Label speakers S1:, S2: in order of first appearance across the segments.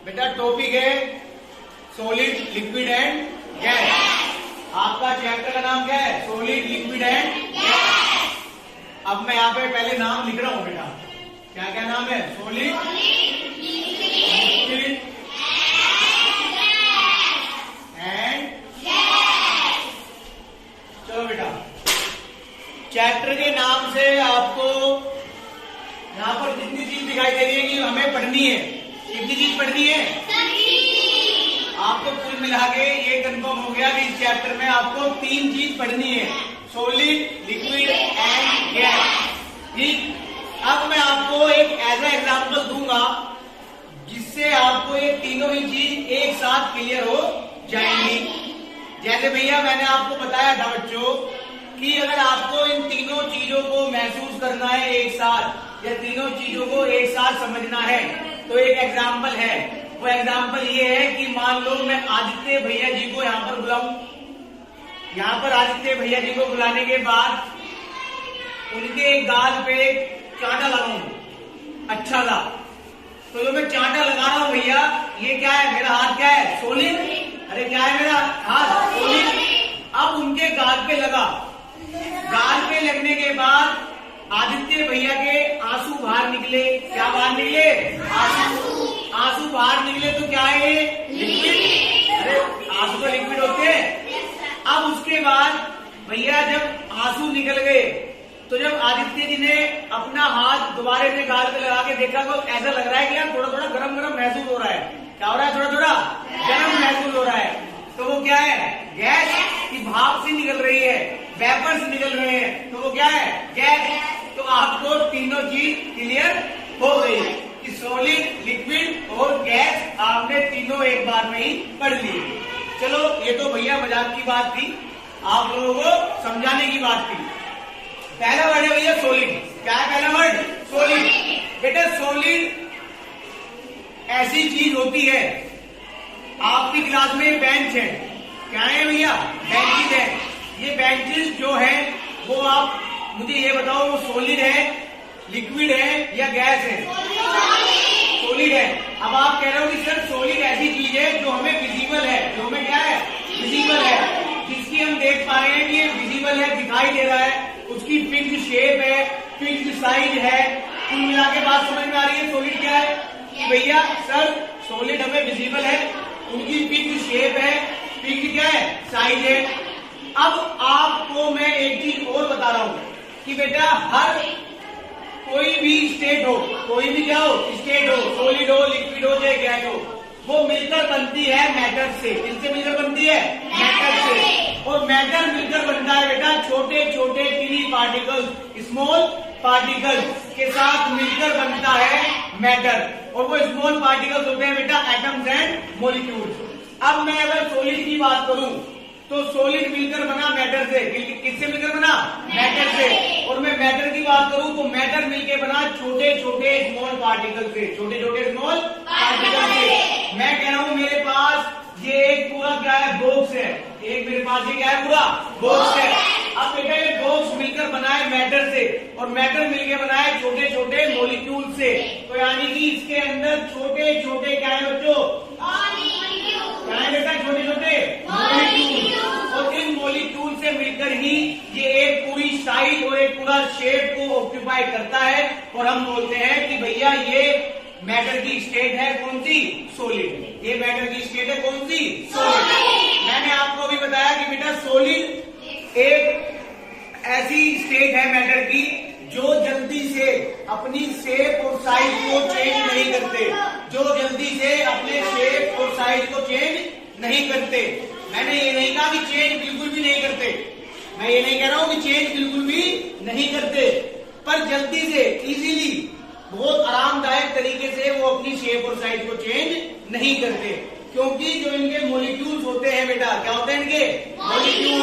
S1: बेटा टॉपिक है solid, liquid and gas. आपका चैप्टर का नाम क्या है? Solid, liquid and gas. अब मैं यहाँ पे पहले नाम लिख रहा हूँ बेटा। क्या क्या नाम है? Solid, liquid and gas. चलो बेटा, चैप्टर के नाम से आपको यहाँ पर जितनी चीज दिखाई दे रही है कि हमें पढ़नी है, कितनी चीज पढ़नी है? आपको कुल मिला के ये कंफर्म हो गया कि इस चैप्टर में आपको 3 चीज पढ़नी है, सॉलिड, लिक्विड एंड गैस। ठीक, अब मैं आपको एक ऐसा एग्जांपल दूंगा जिससे आपको ये तीनों ही चीज एक साथ क्लियर हो जाएंगी। जैसे भैया मैंने आपको बताया था बच्चों कि अगर आपको इन तीनों चीजों को महसूस करना है एक साथ, या तीनों चीजों को एक साथ समझना है, तो एक एग्जाम्पल है। वो एग्जाम्पल ये है कि मान लो मैं आदित्य भैया जी को यहाँ पर बुलाऊं। यहाँ पर आदित्य भैया जी को बुलाने के बाद उनके गाल पे चांटा लगाऊं, अच्छा सा। तो जो मैं चांटा लगा रहा हूं भैया, ये क्या है? मेरा हाथ क्या है? सॉलिड। अरे क्या है मेरा हाथ? सॉलिड। अब उनके गाल पे लगा, गाल पे लगने के बाद आदित्य भैया के आंसू बाहर निकले। क्या बाहर निकले? आंसू बाहर निकले तो क्या है? लिक्विड। अरे आंसू तो लिक्विड होते हैं। अब उसके बाद भैया जब आंसू निकल गए तो जब आदित्य जी ने अपना हाथ दोबारा से गाल पे लगा के देखा तो ऐसा लग रहा है कि यार थोड़ा थोड़ा गरम गरम महसूस हो रहा है। क्या हो रहा है? थोड़ा थोड़ा गरम महसूस हो रहा है। तो वो क्या है? गैस की भाप से निकल रही है, वेपर्स निकल रहे हैं, तो वो क्या है? गैस। तो आपको तीनों चीज क्लियर हो गई कि सॉलिड, लिक्विड और गैस आपने तीनों एक बार में ही पढ़ ली। चलो ये तो भैया मजाक की बात थी, आप लोगों को समझाने की बात थी। पहला वर्ड है भैया सॉलिड। क्या है पहला वर्ड? सॉलिड। बेटा सॉलिड ऐसी चीज होती है, आपकी क्लास में बेंच है, क्या है भैया? बेंचेज है। ये बेंचेज जो है वो आप मुझे ये बताओ वो सॉलिड है, लिक्विड है या गैस है? सॉलिड है। अब आप कह रहे हो कि सर सॉलिड ऐसी चीज है जो हमें विजिबल है, जो हमें क्या है? विजिबल है, जिसकी हम देख पा रहे हैं कि ये विजिबल है, दिखाई दे रहा है, उसकी फिक्स्ड शेप है, फिक्स्ड साइज है। कुल मिला के बात समझ में आ रही है सॉलिड क्या है? कि भैया सर सॉलिड हमें विजिबल है, उनकी फिक्स्ड शेप है, फिक्स्ड क्या है? साइज है। अब आपको मैं एक चीज और बता रहा हूं कि बेटा हर कोई भी स्टेट हो, कोई भी क्या हो? स्टेट हो, सॉलिड हो, लिक्विड हो चाहे गैस हो, वो मिलकर बनती है मैटर से। किससे मिलकर बनती है? मैटर से। और मैटर मिलकर बनता है बेटा छोटे छोटे टिनी पार्टिकल्स, स्मॉल पार्टिकल्स के साथ मिलकर बनता है मैटर। और वो स्मॉल पार्टिकल्स होते हैं बेटा एटम्स एंड मॉलिक्यूल्स। अब मैं अगर सॉलिड की बात करूं तो सॉलिड मिलकर बना मैटर से। किससे मिलकर बना? मैटर से। और मैं मैटर की बात करूं तो मैटर मिलकर बना छोटे छोटे स्मॉल पार्टिकल से, छोटे छोटे स्मॉल पार्टिकल से। मैं कह रहा हूं मेरे पास ये एक पूरा क्या है? बॉक्स है। एक मेरे पास ये क्या है? पूरा बॉक्स है। अब बेटा ये बॉक्स मिलकर बना है मैटर से, और मैटर मिलकर बना है छोटे छोटे मॉलिक्यूल से। तो यानी कि इसके अंदर छोटे छोटे क्या है बच्चों? क्या है बेटा? छोटे छोटे मॉलिक्यूल। और इन मॉलिक्यूल से मिलकर ही ये एक पूरी साइज और एक पूरा शेप को ऑक्यूपाई करता है, और हम बोलते हैं कि भैया ये मैटर की स्टेट है कौन सी? सॉलिड। ये मैटर की स्टेट है कौन सी? सॉलिड। मैंने आपको अभी बताया कि बेटा सॉलिड एक ऐसी स्टेट है मैटर की जो जल्दी से अपनी शेप और साइज को चेंज नहीं करते, जो जल्दी से अपने शेप और साइज को चेंज नहीं करते। मैंने ये नहीं कहा कि चेंज बिल्कुल भी नहीं करते, मैं ये नहीं कह रहा हूं कि चेंज बिल्कुल भी नहीं करते, पर जल्दी से इजीली बहुत आरामदायक तरीके से वो अपनी शेप और साइज को चेंज नहीं करते। क्योंकि जो इनके मॉलिक्यूल्स होते हैं बेटा, क्या होते हैं इनके? मॉलिक्यूल।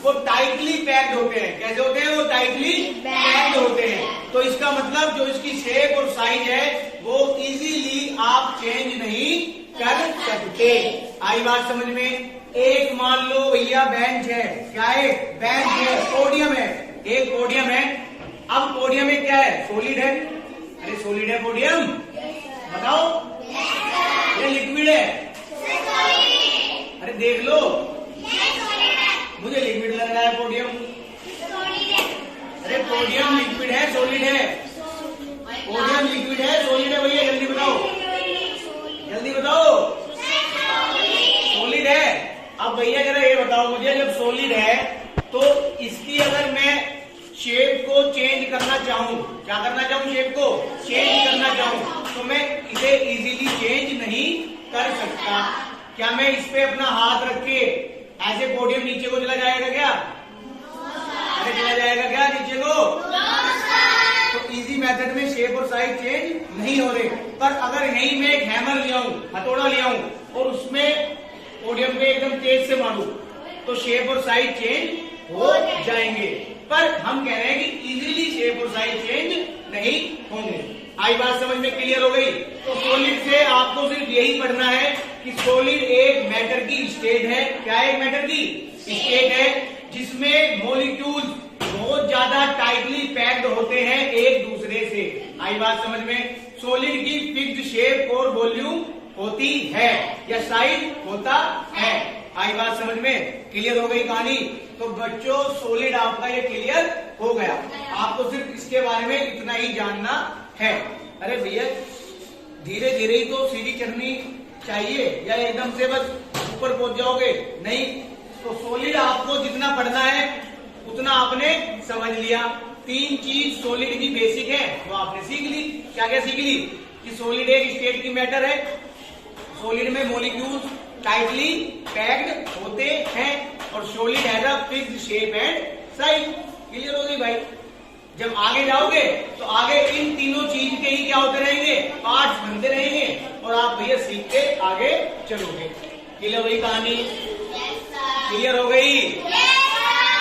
S1: वो टाइटली पैक्ड होते हैं। कैसे होते हैं? वो टाइटली पैक्ड होते हैं। तो इसका मतलब जो इसकी शेप और साइज है वो इजीली आप चेंज नहीं कर सकते। आई बात समझ में? एक मान लो भैया बेंच है। क्या है? बेंच है। पोडियम है, एक पोडियम है। अब पोडियम में क्या है? सॉलिड है। अरे सॉलिड है पोडियम, बताओ। ये लिक्विड कर सकता। क्या मैं इस पे अपना हाथ रख के ऐसे पोडियम नीचे को चला जाएगा क्या? अरे चला जाएगा क्या नीचे को? तो इजी मेथड में शेप और साइज चेंज नहीं हो रहे। पर अगर यही मैं एक हैमर ले आऊं, हथौड़ा ले आऊं और उसमें पोडियम पे एकदम तेज से मारूं तो शेप और साइज चेंज हो जाएंगे। पर हम कह रहे हैं कि इजीली शेप और साइज चेंज नहीं होंगे। आई बात समझ में क्लियर हो गई? तो सॉलिड से आपको सिर्फ यही पढ़ना है कि सॉलिड एक मैटर की स्टेट है। क्या है? एक मैटर की स्टेट है जिसमें मॉलिक्यूल्स बहुत ज्यादा टाइटली पैक्ड होते हैं एक दूसरे से। आई बात समझ में? सॉलिड की फिक्स्ड शेप और वॉल्यूम होती है या साइज होता है। आई बात समझ में? क्लियर हो गई कहानी? तो बच्चों सॉलिड आपका ये क्लियर हो गया। आपको सिर्फ इसके बारे में इतना ही जानना है। अरे भैया धीरे धीरे ही तो सीढ़ी चढ़नी चाहिए या एकदम से बस ऊपर पहुंच जाओगे? नहीं। तो सॉलिड आपको जितना पढ़ना है उतना आपने समझ लिया। 3 चीज सॉलिड की बेसिक है वो आपने सीख ली। क्या क्या सीख ली? कि सॉलिड एक स्टेट की मैटर है, सॉलिड में मॉलिक्यूल्स टाइटली पैक्ड होते हैं और solid has a fixed shape and size. Clear हो गई भाई? जब आगे जाओगे तो आगे इन तीनों चीज के ही क्या होते रहेंगे? पार्ट्स बनते रहेंगे और आप भैया सीखते आगे चलोगे। क्लियर हो गई कहानी? क्लियर हो गई?